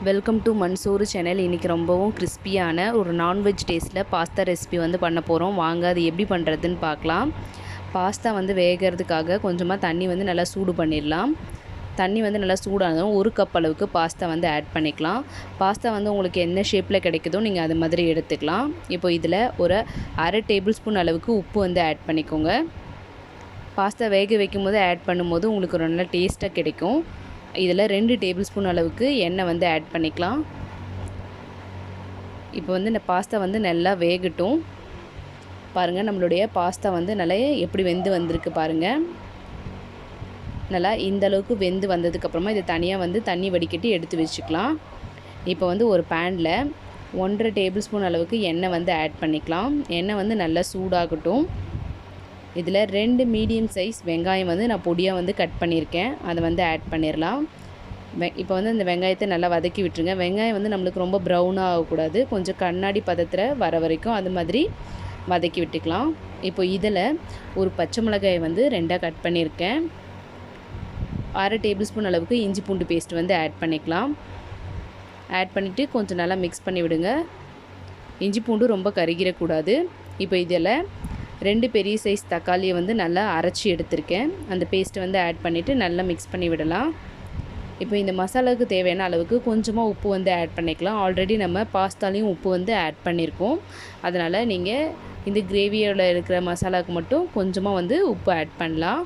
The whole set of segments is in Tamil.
Welcome to Mansoor channel. இன்றைக்கி ரொம்பவும் கிறிஸ்பியான ஒரு நான்வெஜ் டேஸ்ட்டில் பாஸ்தா ரெசிபி வந்து பண்ண போகிறோம். வாங்க அது எப்படி பண்ணுறதுன்னு பார்க்கலாம். பாஸ்தா வந்து வேகிறதுக்காக கொஞ்சமாக தண்ணி வந்து நல்லா சூடு பண்ணிடலாம். தண்ணி வந்து நல்லா சூடானதும் 1 கப் அளவுக்கு பாஸ்தா வந்து ஆட் பண்ணிக்கலாம். பாஸ்தா வந்து உங்களுக்கு என்ன ஷேப்பில் கிடைக்குதோ நீங்கள் அது மாதிரி எடுத்துக்கலாம். இப்போ இதில் ஒரு அரை டேபிள் ஸ்பூன் அளவுக்கு உப்பு வந்து ஆட் பண்ணிக்கோங்க. பாஸ்தா வேக வைக்கும் போது ஆட் பண்ணும்போது உங்களுக்கு ஒரு நல்ல டேஸ்ட்டாக கிடைக்கும். இதில் 2 டேபிள் ஸ்பூன் அளவுக்கு எண்ணெய் வந்து ஆட் பண்ணிக்கலாம். இப்போ வந்து இந்த பாஸ்தா வந்து நல்லா வேகட்டும். பாருங்கள், நம்மளுடைய பாஸ்தா வந்து நல்லா எப்படி வெந்து வந்திருக்கு பாருங்கள். நல்லா இந்த அளவுக்கு வெந்து வந்ததுக்கப்புறமா இதை தனியாக வந்து தண்ணி வடிகட்டி எடுத்து வச்சுக்கலாம். இப்போ வந்து ஒரு பேனில் 1.5 டேபிள் ஸ்பூன் அளவுக்கு எண்ணெய் வந்து ஆட் பண்ணிக்கலாம். எண்ணெய் வந்து நல்லா சூடாகட்டும். இதில் 2 மீடியம் சைஸ் வெங்காயம் வந்து நான் பொடியாக வந்து கட் பண்ணியிருக்கேன். அதை வந்து ஆட் பண்ணிடலாம். இப்போ வந்து இந்த வெங்காயத்தை நல்லா வதக்கி விட்டுருங்க. வெங்காயம் வந்து நம்மளுக்கு ரொம்ப ப்ரௌனாக ஆகக்கூடாது, கொஞ்சம் கண்ணாடி பதத்தில் வர வரைக்கும் அது மாதிரி வதக்கி விட்டுக்கலாம். இப்போ இதில் ஒரு பச்சை மிளகாயை வந்து 2ஆக கட் பண்ணியிருக்கேன். 1/2 டேபிள் ஸ்பூன் அளவுக்கு இஞ்சி பூண்டு பேஸ்ட் வந்து ஆட் பண்ணிக்கலாம். ஆட் பண்ணிவிட்டு கொஞ்சம் நல்லா மிக்ஸ் பண்ணி விடுங்க. இஞ்சி பூண்டு ரொம்ப கருகிடக்கூடாது. இப்போ இதில் 2 பெரிய சைஸ் தக்காளியை வந்து நல்லா அரைச்சி எடுத்திருக்கேன். அந்த பேஸ்ட்டை வந்து ஆட் பண்ணிவிட்டு நல்லா மிக்ஸ் பண்ணி விடலாம். இப்போ இந்த மசாலாவுக்கு தேவையான அளவுக்கு கொஞ்சமாக உப்பு வந்து ஆட் பண்ணிக்கலாம். ஆல்ரெடி நம்ம பாஸ்தாலையும் உப்பு வந்து ஆட் பண்ணியிருக்கோம். அதனால் நீங்கள் இந்த கிரேவியோட இருக்கிற மசாலாவுக்கு மட்டும் கொஞ்சமாக வந்து உப்பு ஆட் பண்ணலாம்.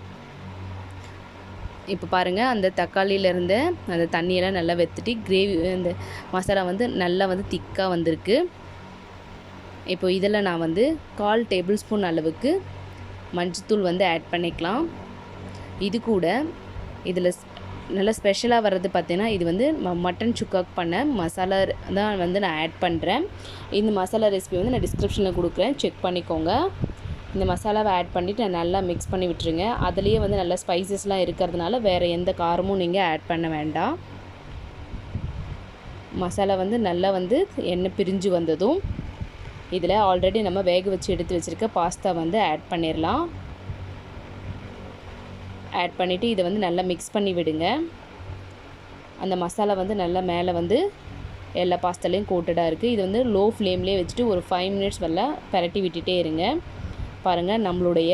இப்போ பாருங்கள், அந்த தக்காளியில் இருந்த அந்த தண்ணியெல்லாம் நல்லா வெத்துட்டு கிரேவி அந்த மசாலா வந்து நல்லா வந்து திக்காக வந்திருக்கு. இப்போ இதில் நான் வந்து 1/4 டேபிள் ஸ்பூன் அளவுக்கு மஞ்சத்தூள் வந்து ஆட் பண்ணிக்கலாம். இது கூட இதில் நல்லா ஸ்பெஷலாக வர்றது பார்த்தீங்கன்னா, இது வந்து மட்டன் சுக்காக்கு பண்ண மசாலா தான் வந்து நான் ஆட் பண்ணுறேன். இந்த மசாலா ரெசிபி வந்து நான் டிஸ்கிரிப்ஷனில் கொடுக்குறேன், செக் பண்ணிக்கோங்க. இந்த மசாலாவை ஆட் பண்ணிவிட்டு நல்லா மிக்ஸ் பண்ணி விட்டுருங்க. அதுலேயே வந்து நல்லா ஸ்பைசஸ்லாம் இருக்கிறதுனால வேறு எந்த காரமும் நீங்கள் ஆட் பண்ண வேண்டாம். மசாலா வந்து நல்லா வந்து எண்ணெய் பிரிஞ்சு வந்ததும் இதில் ஆல்ரெடி நம்ம வேக வச்சு எடுத்து வச்சுருக்க பாஸ்தா வந்து ஆட் பண்ணிடலாம். ஆட் பண்ணிவிட்டு இதை வந்து நல்லா மிக்ஸ் பண்ணி விடுங்க. அந்த மசாலா வந்து நல்லா மேலே வந்து எல்லா பாஸ்தாலையும் கோட்டடாக இருக்குது. இது வந்து லோ ஃப்ளேம்லேயே வச்சுட்டு ஒரு 5 மினிட்ஸ் வரல பரட்டி விட்டுட்டே இருங்க. பாருங்கள், நம்மளுடைய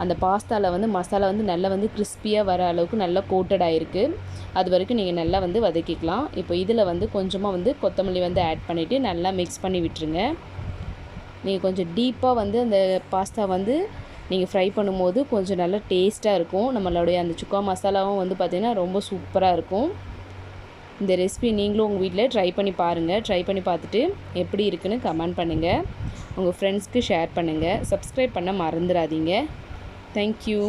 அந்த பாஸ்தாவில் வந்து மசாலா வந்து நல்லா வந்து கிறிஸ்பியாக வர அளவுக்கு நல்லா கோட்டடாக இருக்குது. அது வரைக்கும் நீங்கள் நல்லா வந்து வதக்கிக்கலாம். இப்போ இதில் வந்து கொஞ்சமாக வந்து கொத்தமல்லி வந்து ஆட் பண்ணிவிட்டு நல்லா மிக்ஸ் பண்ணி விட்டுருங்க. நீங்கள் கொஞ்சம் டீப்பாக வந்து அந்த பாஸ்தா வந்து நீங்கள் ஃப்ரை பண்ணும்போது கொஞ்சம் நல்லா டேஸ்ட்டாக இருக்கும். நம்மளுடைய அந்த சுக்கா மசாலாவும் வந்து பார்த்திங்கன்னா ரொம்ப சூப்பராக இருக்கும். இந்த ரெசிபி நீங்களும் உங்கள் வீட்டில் ட்ரை பண்ணி பாருங்கள். ட்ரை பண்ணி பார்த்துட்டு எப்படி இருக்குன்னு கமெண்ட் பண்ணுங்கள். உங்கள் ஃப்ரெண்ட்ஸ்க்கு ஷேர் பண்ணுங்கள். சப்ஸ்கிரைப் பண்ண மறந்துடாதீங்க. தேங்க்யூ.